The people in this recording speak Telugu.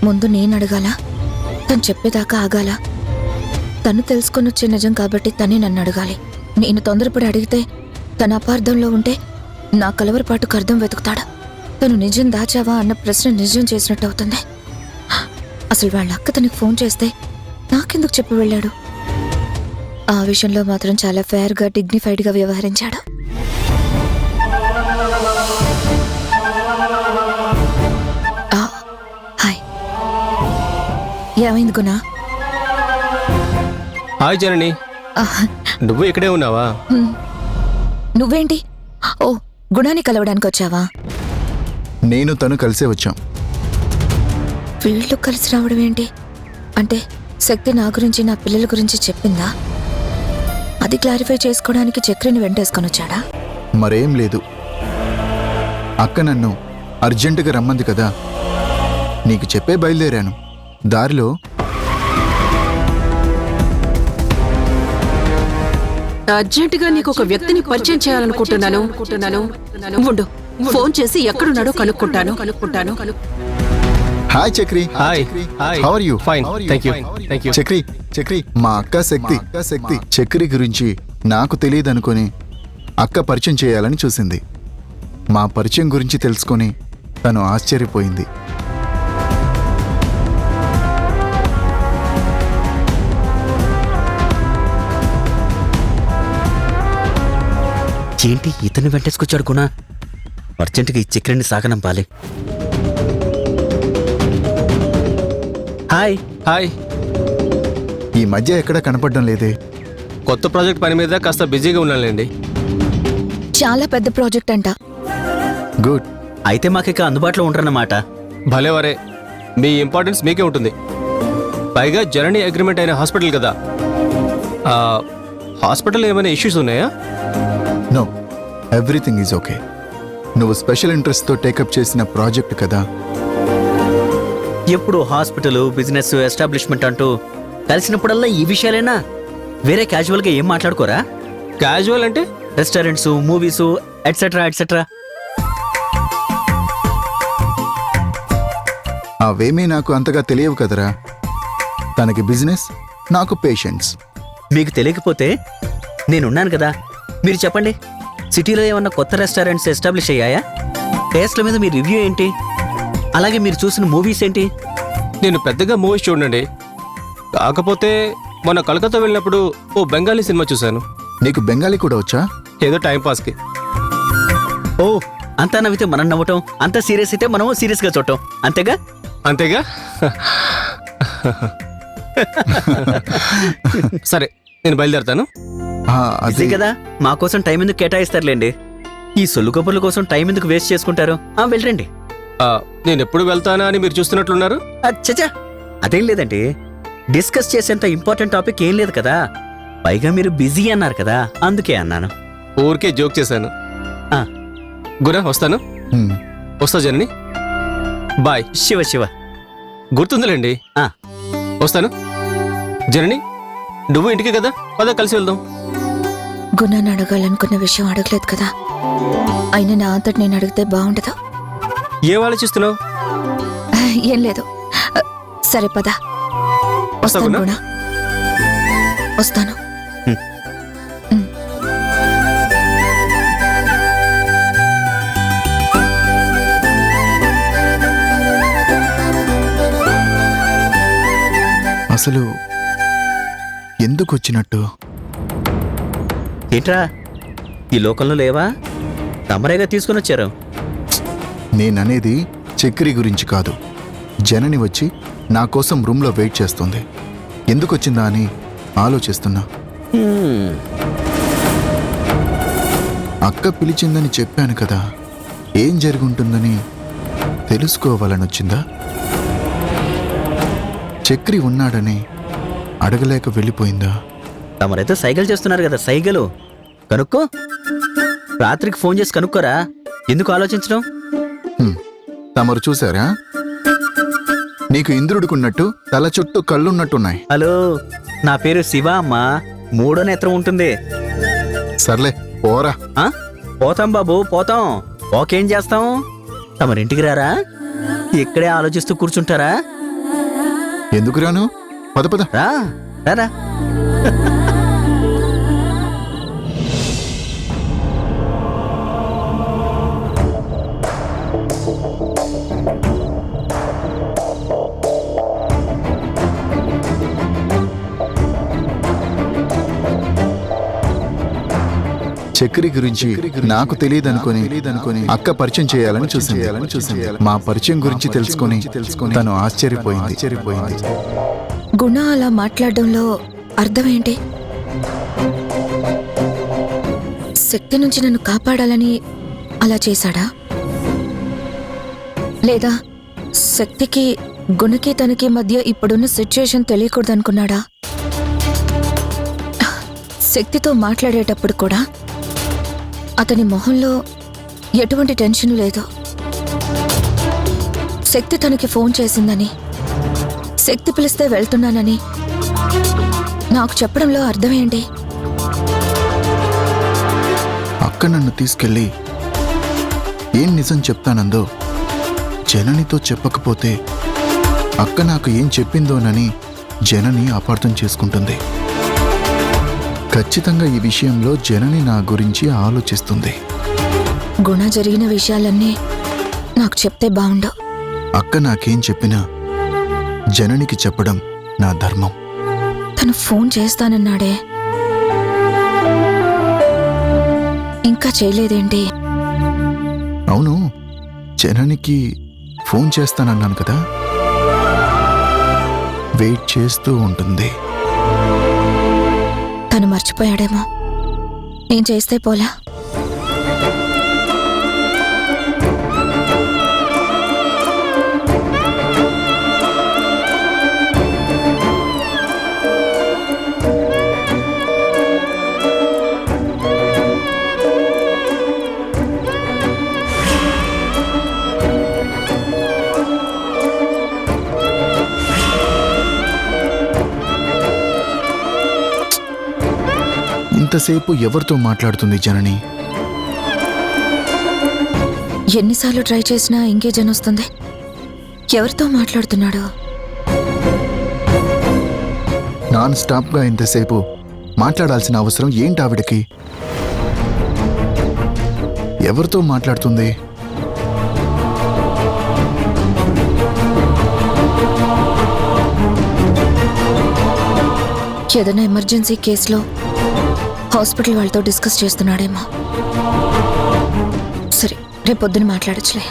ముందు నేను అడగాల? తను చెప్పేదాకా ఆగాల? తను తెలుసుకొని వచ్చే నిజం కాబట్టి తనే నన్ను అడగాలి. నేను తొందరపడి అడిగితే తన అపార్థంలో ఉంటే నా కలవరపాటుకు అర్థం వెతుకుతాడా? తను నిజం దాచావా అన్న ప్రశ్న నిజం చేసినట్టు అవుతుంది. అసలు వాళ్ళ అక్క తనకి ఫోన్ చేస్తే నాకెందుకు చెప్పి వెళ్ళాడు? ఆ విషయంలో మాత్రం చాలా ఫేర్గా, డిగ్నిఫైడ్గా వ్యవహరించాడు. హాయ్, ఏమైంది గుణ? హాయ్ జనని, నువ్వు ఇక్కడే ఉన్నావా? నువ్వేంటి? ఓ, గుణాన్ని కలవడానికి వచ్చావా? నేను తను కలిసే వచ్చాం. వీళ్ళు కలిసి రావడం ఏంటి? అంటే శక్తి నా గురించి, నా పిల్లల గురించి చెప్పిందా? అది క్లారిఫై చేసుకోవడానికి చక్రిని వెంటేసుకొని వచ్చాడా? మరేం లేదు, అక్క నన్ను అర్జెంటుగా రమ్మంది కదా, నీకు చెప్పే బయలుదేరాను. దారిలో అర్జెంటుగా నీకు ఒక వ్యక్తిని పరిచయం చేయాలనుకుంటున్నాను. ఉండు, ఫోన్ చేసి ఎక్కడున్నాడో కనుక్కుంటాను. Hi Chakri. Hi. How are you? Fine, thank you. Chakri, మా అక్క శక్తి చక్రి గురించి నాకు తెలియదనుకొని అక్క పరిచయం చేయాలని చూసింది. మా పరిచయం గురించి తెలుసుకొని తను ఆశ్చర్యపోయింది. ఏంటి ఇతన్ని వెంటేసుకొచ్చాడు గుణ? అర్జెంటుగా ఈ చక్రాన్ని సాగనంపాలి. హాయ్. హాయ్. ఈ మధ్య ఎక్కడా కనపడడం లేదే. కొత్త ప్రాజెక్ట్ పని మీద కాస్త బిజీగా ఉన్నానులేండి. చాలా పెద్ద ప్రాజెక్ట్ అంట. గుడ్. అయితే మాకిక అందుబాటులో ఉంటారన్నమాట. భలేవరే, మీ ఇంపార్టెన్స్ మీకే ఉంటుంది. పైగా జనని అగ్రిమెంట్ అయిన హాస్పిటల్ కదా. హాస్పిటల్ ఏమైనా ఇష్యూస్ ఉన్నాయా? No, everything is okay. నువ్వు స్పెషల్ ఇంట్రెస్ట్తో టేకప్ చేసిన ప్రాజెక్ట్ కదా. ఎప్పుడు హాస్పిటల్, బిజినెస్, ఎస్టాబ్లిష్మెంట్ అంటూ కలిసినప్పుడల్లా ఈ విషయాలేనా? వేరే క్యాజువల్గా ఏం మాట్లాడుకోరా? క్యాజువల్ అంటే రెస్టారెంట్స్, మూవీస్, ఎట్సెట్రా. అవేమీ నాకు అంతగా తెలియవు కదరా. తనకి బిజినెస్, నాకు పేషెంట్స్. మీకు తెలియకపోతే నేనున్నాను కదా, మీరు చెప్పండి. సిటీలో ఏమన్నా కొత్త రెస్టారెంట్స్ ఎస్టాబ్లిష్ అయ్యాయా? టేస్ట్ల మీద మీ రివ్యూ ఏంటి? అలాగే మీరు చూసిన మూవీస్ ఏంటి? నేను పెద్దగా మూవీస్ చూడండి. కాకపోతే మొన్న కలకత్తా వెళ్ళినప్పుడు ఓ బెంగాలీ సినిమా చూశాను. నీకు బెంగాలీ కూడా వచ్చా? ఏదో టైంపాస్కి. ఓ, అంతా నవ్వితే మనం నవ్వటం, అంత సీరియస్ అయితే మనం సీరియస్గా చూడటం, అంతేగా? అంతేగా. సరే, నేను బయలుదేరుతాను. అదే కదా, మా కోసం టైం ఎందుకు కేటాయిస్తారులేండి. ఈ సొల్లు కబుర్ల కోసం టైం ఎందుకు వేస్ట్ చేసుకుంటారు? వెళ్ళండి. నేను ఎప్పుడు వెళ్తానా అని మీరు చూస్తున్నట్లున్నారు. చచ్చా, అదేం లేదండి. డిస్కస్ చేసేంత ఇంపార్టెంట్ టాపిక్ ఏం లేదు కదా. పైగా మీరు బిజీ అన్నారు కదా, అందుకే అన్నాను. ఊరికే జోక్ చేశాను. గుణ, వస్తాను. వస్తా జనని, బాయ్. శివ గుర్తుందిలేండి. వస్తాను జనని. నువ్వు ఇంటికి కదా, పద కలిసి వెళ్దాం. గుణాన్ని అడగాలనుకున్న విషయం అడగలేదు కదా. అయినా నా అంతటి నేను అడిగితే బాగుండదు. ఏం ఆలోచిస్తున్నావు? ఏం లేదు. సరే పద. వస్తాను గుణ, వస్తాను. అసలు ఎందుకు వచ్చినట్టు? ఏంట్రా, ఈ లోకంలో లేవా? తమరేగా తీసుకుని వచ్చారు. నేననేది చక్రి గురించి కాదు. జనని వచ్చి నా కోసం రూమ్లో వెయిట్ చేస్తుంది. ఎందుకు వచ్చిందా అని ఆలోచిస్తున్నా. అక్క పిలిచిందని చెప్పాను కదా, ఏం జరుగుంటుందని తెలుసుకోవాలని వచ్చిందా? చక్రి ఉన్నాడని అడగలేక వెళ్ళిపోయిందా? తమరైతే సైకిల్ చేస్తున్నారు కదా, సైకిల్ కనుక్కో. రాత్రికి ఫోన్ చేసి కనుక్కోరా, ఎందుకు ఆలోచించడం? తమరు చూసారా? నీకు ఇంద్రుడికున్నట్టు తల చుట్టూ కళ్ళున్నట్టున్నాయి. హలో, నా పేరు శివ అమ్మా. 3వ నేత్రం ఉంటుంది. సర్లే పోరా. పోతాం బాబు, పోతాం. ఓకేం చేస్తాం? తమరింటికి రారా? ఇక్కడే ఆలోచిస్తూ కూర్చుంటారా? ఎందుకు రాను? పద పద. రా రారా. చక్రి గురించి నాకు తెలియదనుకొని అక్క పరిచయం చేయాలని చూసింది. మా పరిచయం గురించి తెలుసుకొని తను ఆశ్చర్యపోయింది. గుణ అలా మాట్లాడడంలో అర్థం ఏంటి? శక్తి నుంచి నన్ను కాపాడాలని అలా చేశాడా? లేదా శక్తికి గుణకి తనకి మధ్య ఇప్పుడున్న సిచ్యుయేషన్ తెలియకూడదనుకున్నాడా? శక్తితో మాట్లాడేటప్పుడు కూడా అతని మొహంలో ఎటువంటి టెన్షన్ లేదు. శక్తి తనకి ఫోన్ చేసిందని, శక్తి పిలిస్తే వెళ్తున్నానని నాకు చెప్పడంలో అర్థమేంటి? అక్క నన్ను తీసుకెళ్ళి ఏం నిజం చెప్తానందో జననితో చెప్పకపోతే అక్క నాకు ఏం చెప్పిందోనని జనని అపార్థం చేసుకుంటుంది. ఖచ్చితంగా ఈ విషయంలో జనని నా గురించి ఆలోచిస్తుంది. గుణ జరిగిన విషయాలన్నీ నాకు చెప్తే బావుండు. అక్క నాకేం చెప్పినా జననికి చెప్పడం నా ధర్మం. తను ఫోన్ చేస్తానన్నాడే, ఇంకా చేయలేదేంటి? అవును, జననికి ఫోన్ చేస్తానన్నాను కదా, వెయిట్ చేస్తూ ఉంటుంది. తను మర్చిపోయాడేమో. నేను చేస్తే పోలా? ఇంతసేపు ఎవరితో మాట్లాడుతుంది జనని? ఎన్నిసార్లు ట్రై చేసినా ఎంగేజ్ అని వస్తుంది. ఎవరితో మాట్లాడుతున్నాడు? నాన్ స్టాప్గా ఇంతసేపు మాట్లాడాల్సిన అవసరం ఏంటి ఆవిడకి? ఎవరితో మాట్లాడుతుంది? ఏదైనా ఎమర్జెన్సీ కేసులో హాస్పిటల్ వాళ్ళతో డిస్కస్ చేస్తున్నాడేమో. సరే, రేపు పొద్దున మాట్లాడచ్చులే.